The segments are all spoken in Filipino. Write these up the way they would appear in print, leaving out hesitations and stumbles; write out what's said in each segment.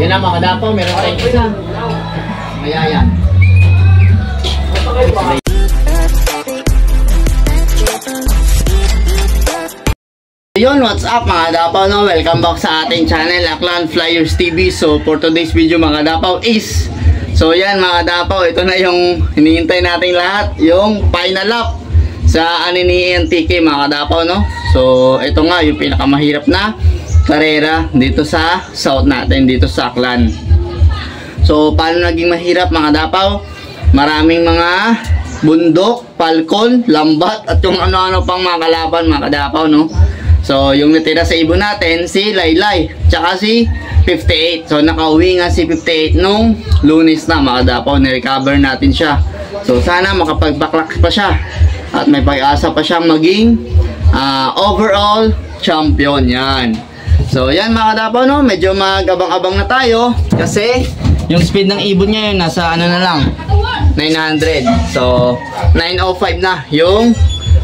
Yan na mga dapaw, meron tayong isa. Mayayan. Yun, what's up mga dapaw, no? Welcome back sa ating channel, Aklan Flyers TV. So for today's video mga dapaw is, so yan mga dapaw, ito na yung hinihintay nating lahat, yung final lap sa ni NTK mga dapaw, no? So ito nga yung pinakamahirap na karera dito sa south natin, dito sa Aklan. So paano naging mahirap mga dapaw? Maraming mga bundok, palkon, lambat at yung ano-ano pang mga kalaban mga dapaw, no? So, yung natira sa ibon natin, si Laylay, tsaka si 58. So, nakauwi nga si 58 nung Lunes na, mga dapaw, nirecover natin siya. So, sana makapagbaklak pa siya at may pag-asa pa siyang maging overall champion, yan. So, yan mga dapaw, no? Medyo magabang-abang na tayo kasi yung speed ng ibon niya yun, nasa ano na lang, 900. So, 905 na yung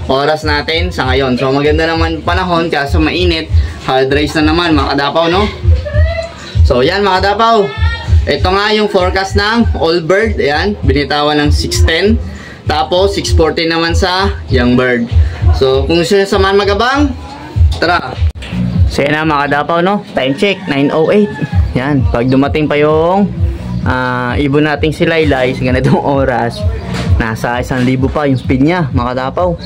oras natin sa ngayon. So maganda naman panahon kaso mainit, hard race na naman mga dapaw, no? So yan mga dapaw, ito nga yung forecast ng All Bird. Ayan, binitawan ng 610, tapos 640 naman sa Young Bird. So kung gusto nyo samahan magabang, tara. So yan na mga dapaw, no? Time check 9:08. Yan, pag dumating pa yung ibon nating si Laylay sa ganitong oras, nasa 1,000 pa yung speed niya mga dapaw.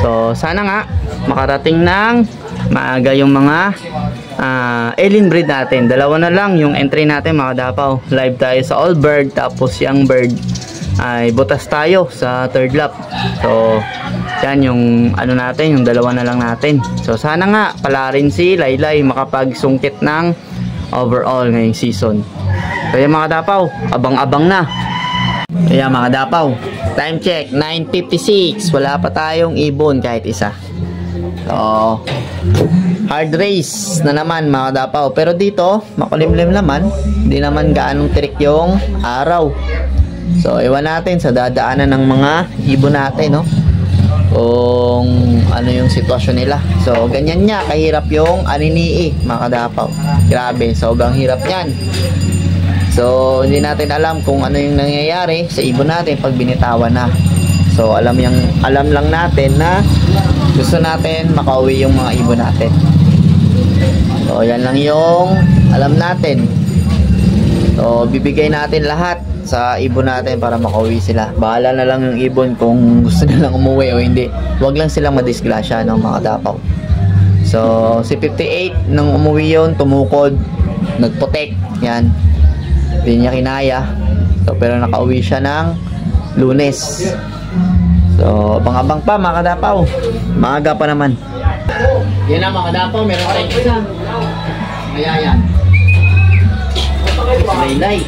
So sana nga makarating ng maaga yung mga alien breed natin. Dalawa na lang yung entry natin mga dapaw. Live tayo sa All Bird, tapos Young Bird ay butas tayo sa third lap. So yan yung ano natin, yung dalawa na lang natin. So sana nga pala rin si Laylay makapagsungkit ng overall ngayong season. So yan mga dapaw, abang-abang na. Ayan mga dapaw, time check 9:56. Wala pa tayong ibon kahit isa. So hard race na naman mga dapaw. Pero dito makulimlim naman, hindi naman gaanong tirik yung araw. So iwan natin sa dadaanan ng mga ibon natin, no? Kung ano yung sitwasyon nila. So ganyan niya kahirap yung aninii mga dapaw. Grabe, sobrang hirap yan. So hindi natin alam kung ano yung nangyayari sa ibon natin pag binitawan na. So alam lang natin na gusto natin makauwi yung mga ibon natin. So yan lang yung alam natin. So bibigay natin lahat sa ibon natin para makauwi sila. Bahala na lang yung ibon kung gusto nilang umuwi o hindi. Huwag lang silang madisgrasya, no, mga dapaw. So si 58 nung umuwi yun, tumukod, nagpotek, yan. Hindi niya kinaya. So pero nakauwi siya ng Lunes. So abang-abang pa mga dapaw. Maaga pa naman. Yan na mga dapaw, meron tayong isa. Mayayan. Laylay.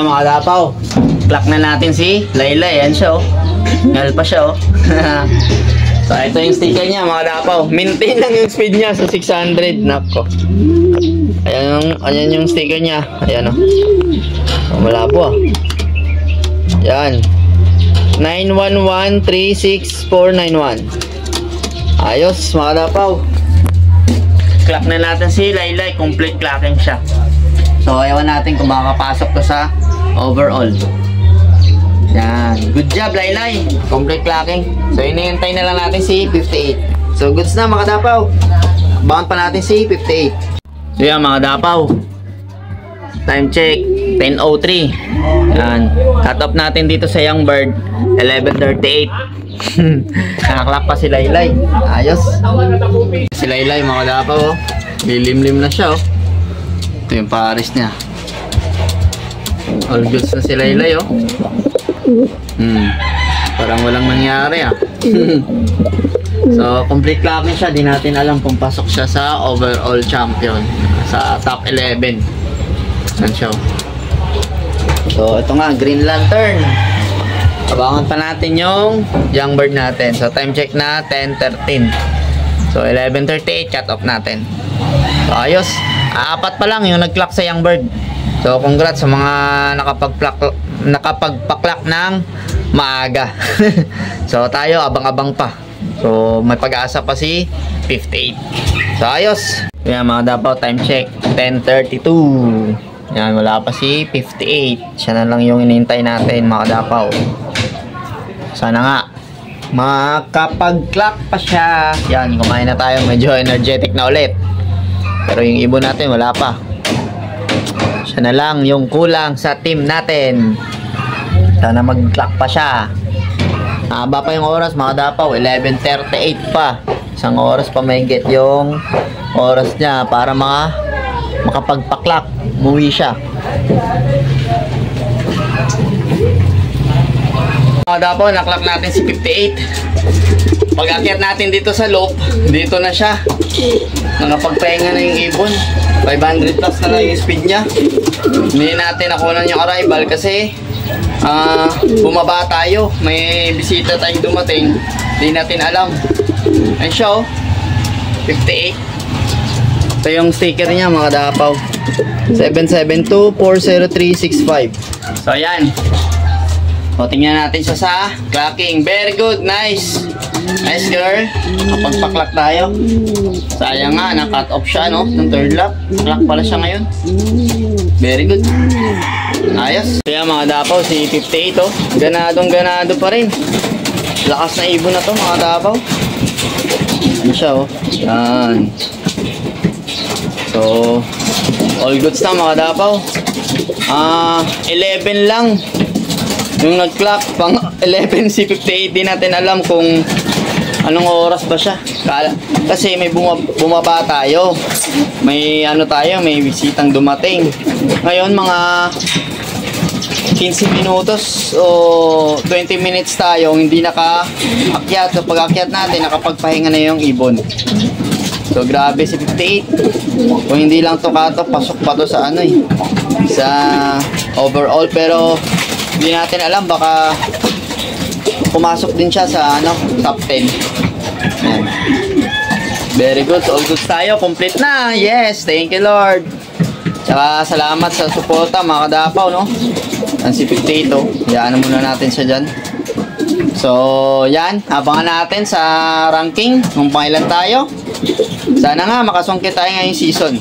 Mga dapaw, clock na natin si Laylay. Yan siya, oh. Ngal pa siya, oh. So ito yung sticker niya mga dapaw. Maintain lang yung speed niya sa 600. Nako. Ayan yung sticker niya. Ayan, oh. Oh, malabo, ah. Yan. 911-36491. Ayos mga dapaw. Clock na natin si Laylay. Complete clocking siya. So ayawan natin kung makakapasok to sa overall. Yan. Good job Laylay. Complete clocking. So hinihintay na lang natin si 58. So goods na mga dapaw. Abangan pa natin si 58. So yan mga dapaw, time check 10:03. Yan. Cut off natin dito sa Young Bird 11:38. Nakaklap pa si Laylay. Ayos. Si Laylay mga dapaw, oh. Lilimlim na siya, oh. Ito yung pares niya. All goods na si Laylay, oh. Parang walang nangyari, ah. So complete clocking siya. Di natin alam kung pasok siya sa overall champion, sa top 11. Saan siya? So ito nga, Green Lantern. Abangan pa natin yung Young Bird natin. So time check na 10:13. So 11:38 cut off natin. So ayos. Apat pa lang yung nag-clock sa Young Bird. So congrats sa mga nakapagpaklak ng maaga. So tayo abang-abang pa. So, may pag-asa pa si 58. So, ayos. Yan mga dapaw, time check. 10:32. Yan, wala pa si 58. Siya na lang yung inintay natin mga dapaw. Sana nga makapag-clock pa siya. Yan, kumain na tayo. Medyo energetic na ulit. Pero yung ibon natin, wala pa. Siya na lang yung kulang sa team natin. Sana mag-clock pa siya. Haba pa yung oras mga dapaw, 11:38 pa. Isang oras pa may get yung oras niya para makapagpa-clock. Umuwi siya. Mga dapaw, na-clock natin si 58. Pag-akyat natin dito sa loop, dito na siya. Nakapagpahinga na yung ibon. 500 plus na lang yung speed niya. Hindi natin nakunan yung arrival kasi bumaba tayo, may bisita tayong dumating, hindi natin alam. Ayun siya, 58. Ito yung sticker niya mga dapaw, 772-40365. So ayan, so tingnan natin siya sa clocking. Very good, nice girl. Kapag-clock tayo. Sayang nga, na-cut off siya no, ng third lap. Clock pala siya ngayon. Very good. Ayos. Kaya mga dapaw, si 58 oh. Ganado pa rin. Lakas na ibon na to mga dapaw. Ano siya oh. Yan. So, all goods na mga dapaw. 11 lang yung nag-clock. Pang 11 si 58. Di natin alam kung anong oras ba siya. Kasi may bumaba tayo. May may bisitang dumating. Ngayon mga 15 minutos o 20 minutes tayo hindi naka-akyat. So pag-akyat natin, nakapagpahinga na yung ibon. So grabe si 58. Kung hindi lang to kato, pasok pa to sa sa overall. Pero hindi natin alam, baka pumasok din siya sa top 10. Ayan. Very good. So all goods tayo. Complete na. Yes. Thank you Lord. Tsaka salamat sa suporta mga kadapaw no. Ang si 58. Hayaan muna natin siya dyan. So yan. Abangan natin sa ranking kung pangilan tayo. Sana nga makasungkit tayo ngayong season.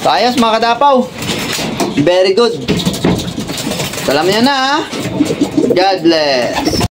So ayos mga kadapaw. Very good. Salam nyo na ha. God bless.